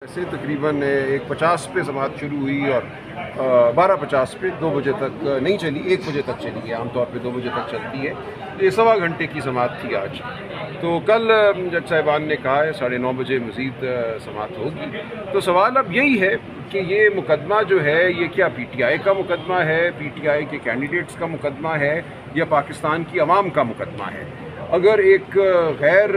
से तकरीबन 1:50 पे समाअत शुरू हुई और 12:50 पे 2 बजे तक नहीं चली, 1 बजे तक चली है। आमतौर पे 2 बजे तक चलती है। ये 1.25 घंटे की समाअत थी आज। तो कल जज साहिबान ने कहा है 9:30 बजे मज़ीद समाअत होगी। तो सवाल अब यही है कि ये मुकदमा जो है ये क्या PTI का मुकदमा है, PTI के कैंडिडेट्स का मुकदमा है, या पाकिस्तान की अवाम का मुकदमा है। अगर एक गैर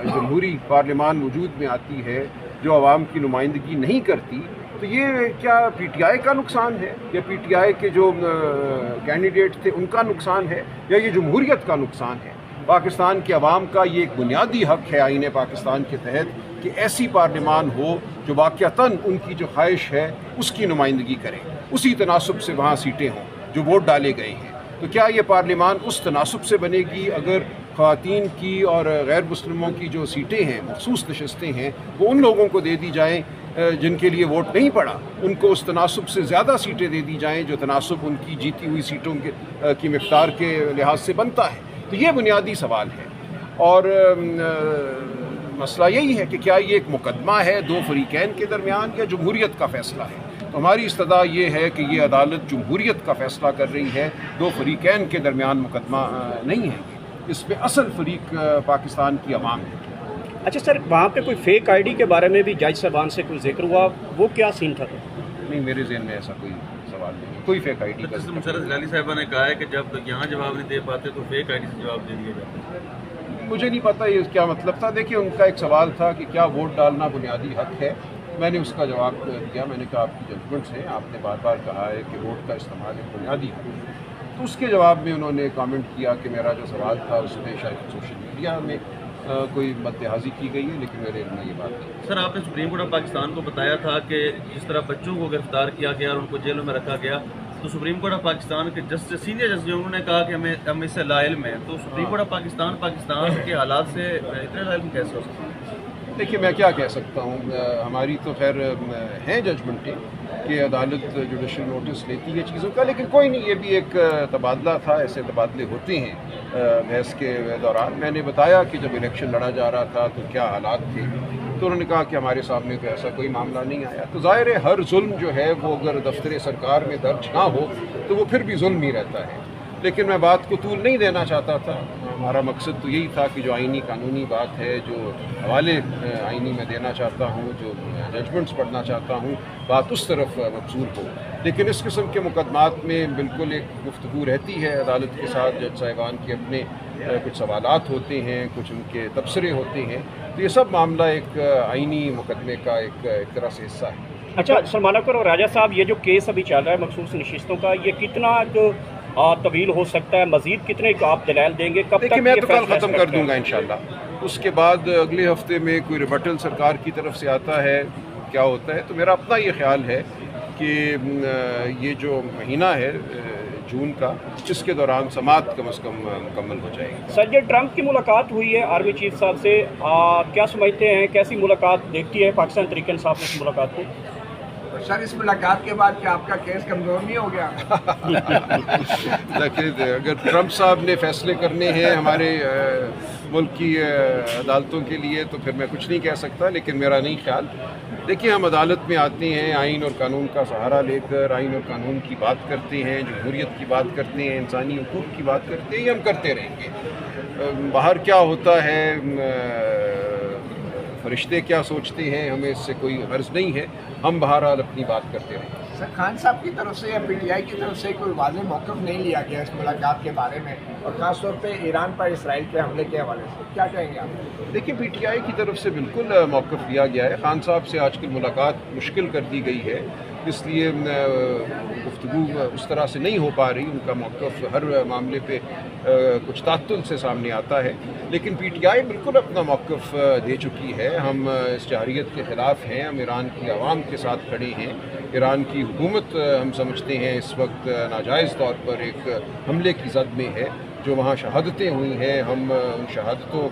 जमहूरी पार्लियामान वजूद में आती है जो आवाम की नुमाइंदगी नहीं करती, तो ये क्या PTI का नुकसान है, या PTI के जो कैंडिडेट थे उनका नुकसान है, या ये जमहूरियत का नुकसान है? पाकिस्तान के अवाम का ये एक बुनियादी हक है आईन पाकिस्तान के तहत कि ऐसी पार्लियामान हो जो वाक़तन उनकी जो ख्वाहिश है उसकी नुमाइंदगी करे, उसी तनासब से वहाँ सीटें हों जो वोट डाले गए हैं। तो क्या ये पार्लियामान उस तनासब से बनेगी अगर ख़वातीन की और गैर मुस्लिमों की जो सीटें हैं, मखसूस नशस्तें हैं, वो उन लोगों को दे दी जाएँ जिनके लिए वोट नहीं पड़ा, उनको उस तनासब से ज़्यादा सीटें दे दी जाएँ जो तनासब उनकी जीती हुई सीटों की मिक़दार के लिहाज से बनता है? तो ये बुनियादी सवाल है। और मसला यही है कि क्या ये एक मुकदमा है दो फरीकैन के दरमियान, या जमहूरियत का फ़ैसला है? तो हमारी इस्तदा ये है कि ये अदालत जमहूरियत का फ़ैसला कर रही है, दो फरीकैन के दरमियान मुकदमा नहीं है। इसमें असल फरीक पाकिस्तान की अवाम है। अच्छा सर, वहाँ पे कोई फेक ID के बारे में भी जज साहबान से कोई जिक्र हुआ, वो क्या सीन था? नहीं, मेरे ज़हन में ऐसा कोई सवाल नहीं, कोई फेक ID का। मुशर्रफ हिलाली साहिबा ने कहा है कि जब यहाँ जवाब नहीं दे पाते तो फेक ID से जवाब दे दिया जाता है। मुझे नहीं पता ये क्या मतलब था। देखिए, उनका एक सवाल था कि क्या वोट डालना बुनियादी हक है। मैंने उसका जवाब दिया। मैंने कहा आपकी जजमेंट से आपने बार बार कहा है कि वोट का इस्तेमाल एक बुनियादी हक है। तो उसके जवाब में उन्होंने कमेंट किया कि मेरा जो सवाल था उसमें शायद सोशल मीडिया में कोई मद्देहाजी की गई है, लेकिन मेरे में ये बात नहीं। सर, आपने सुप्रीम कोर्ट ऑफ पाकिस्तान को बताया था कि जिस तरह बच्चों को गिरफ्तार किया गया और उनको जेलों में रखा गया, तो सुप्रीम कोर्ट ऑफ पाकिस्तान के जस्टिस, सीनियर जस्टिस, उन्होंने कहा कि हम इससे लाइल्म हैं। तो सुप्रीम कोर्ट ऑफ पाकिस्तान के हालात से इतने लाइल्म कैसे हो सकते हैं? देखिए, मैं क्या कह सकता हूँ। हमारी तो खैर हैं जजमेंटें कि अदालत जुडिशल नोटिस लेती है चीज़ों का, लेकिन कोई नहीं, ये भी एक तबादला था। ऐसे तबादले होते हैं बहस के दौरान। मैंने बताया कि जब इलेक्शन लड़ा जा रहा था तो क्या हालात थे, तो उन्होंने कहा कि हमारे सामने तो ऐसा कोई मामला नहीं आया। तो ज़ाहिर है हर जुल्म जो है वो अगर दफ्तर सरकार में दर्ज ना हो तो वो फिर भी जुल्म ही रहता है। लेकिन मैं बात को तूल नहीं देना चाहता था। हमारा मकसद तो यही था कि जो आइनी कानूनी बात है, जो हवाले आइनी में देना चाहता हूँ, जो जजमेंट्स पढ़ना चाहता हूँ, बात उस तरफ मबसूर हो। लेकिन इस किस्म के मुकदमात में बिल्कुल एक गुफ्तगू रहती है अदालत के साथ। जज साहिबान के अपने कुछ सवालात होते हैं, कुछ उनके तबसरे होते हैं। तो ये सब मामला एक आइनी मुकदमे का एक तरह से हिस्सा है। अच्छा सलमान अख्तर और राजा साहब, ये जो केस अभी चल रहा है मखसूस नशिस्तों का, ये कितना जो तवील हो सकता है? मजीद कितने आप दलाल देंगे? कब तक? मैं तो कल ख़त्म कर दूंगा इंशाल्लाह। उसके बाद अगले हफ्ते में कोई रिबटल सरकार की तरफ से आता है, क्या होता है। तो मेरा अपना ये ख्याल है कि ये जो महीना है जून का, इसके दौरान समाअत कम से कम मुकम्मल हो जाएगी। सर, ये ट्रंप की मुलाकात हुई है आर्मी चीफ साहब से, क्या समझते हैं, कैसी मुलाकात देखती है पाकिस्तान तहरीक इंसाफ इस मुलाकात को? सर, इस मुलाकात के बाद क्या आपका केस कमज़ोर नहीं हो गया? देखिए, अगर ट्रंप साहब ने फैसले करने हैं हमारे मुल्क की अदालतों के लिए तो फिर मैं कुछ नहीं कह सकता, लेकिन मेरा नहीं ख्याल। देखिए, हम अदालत में आते हैं आइन और कानून का सहारा लेकर, आइन और कानून की बात करते हैं, जमहूरियत की बात करते हैं, इंसानी हुकूक की बात करते हैं। ये हम करते रहेंगे। बाहर क्या होता है, फरिश्ते क्या सोचते हैं, हमें इससे कोई गर्ज नहीं है। हम बहरहाल अपनी बात करते रहेंगे। सर, खान साहब की तरफ से या PTI की तरफ से कोई वाज़ेह मौक़िफ़ नहीं लिया गया इस मुलाकात के बारे में, और ख़ास तौर पे ईरान पर इसराइल के हमले के हवाले से क्या कहेंगे आप? देखिए, PTI की तरफ से बिल्कुल मौक़िफ़ लिया गया है। खान साहब से आजकल मुलाकात मुश्किल कर दी गई है, इसलिए गुफ्तगू उस तरह से नहीं हो पा रही। उनका मौक़िफ़ हर मामले पे कुछ तात्तुल से सामने आता है, लेकिन PTI बिल्कुल अपना मौक़िफ़ दे चुकी है। हम इस जहरियत के ख़िलाफ़ हैं, हम ईरान की आवाम के साथ खड़े हैं। ईरान की हुकूमत हम समझते हैं इस वक्त नाजायज़ तौर पर एक हमले की जद में है। जो वहाँ शहादतें हुई हैं, हम उन शहादतों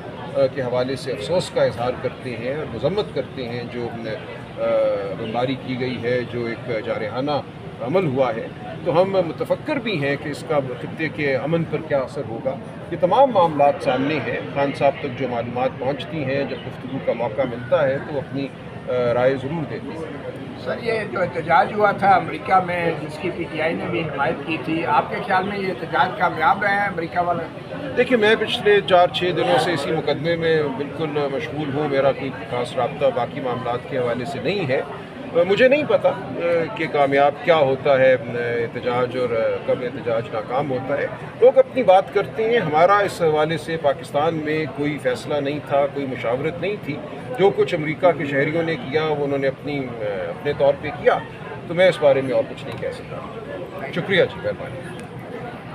के हवाले से अफसोस का इजहार करते हैं और मज़म्मत करते हैं। जो बमबारी की गई है, जो एक जारहाना अमल हुआ है, तो हम मुतफक्र भी हैं कि इसका खित्ते के अमन पर क्या असर होगा। ये तमाम मामलात सामने हैं। खान साहब तक जो मालूमात पहुँचती हैं, जब गुफ्तगू का मौका मिलता है तो अपनी رائے ضرور دیتے ہیں۔ سر یہ جو احتجاج ہوا تھا امریکہ میں جس کی پی ٹی آئی نے بھی حمایت کی تھی، آپ کے خیال میں یہ احتجاج کامیاب رہے ہیں امریکہ والے؟ دیکھیے میں پچھلے 4-6 دنوں سے اسی مقدمے میں بالکل مشغول ہوں، میرا کوئی خاص رابطہ باقی معاملات کے حوالے سے نہیں ہے۔ مجھے نہیں پتہ کہ کامیاب کیا ہوتا ہے احتجاج اور کب احتجاج ناکام ہوتا ہے۔ لوگ اپنی بات کرتے ہیں، ہمارا اس حوالے سے پاکستان میں کوئی فیصلہ نہیں تھا، کوئی مشاورت نہیں تھی۔ جو کچھ امریکہ کے شہریوں نے کیا وہ انہوں نے اپنے طور پہ کیا، تو میں اس بارے میں اور کچھ نہیں کہہ سکتا۔ شکریہ جی، مہربانی۔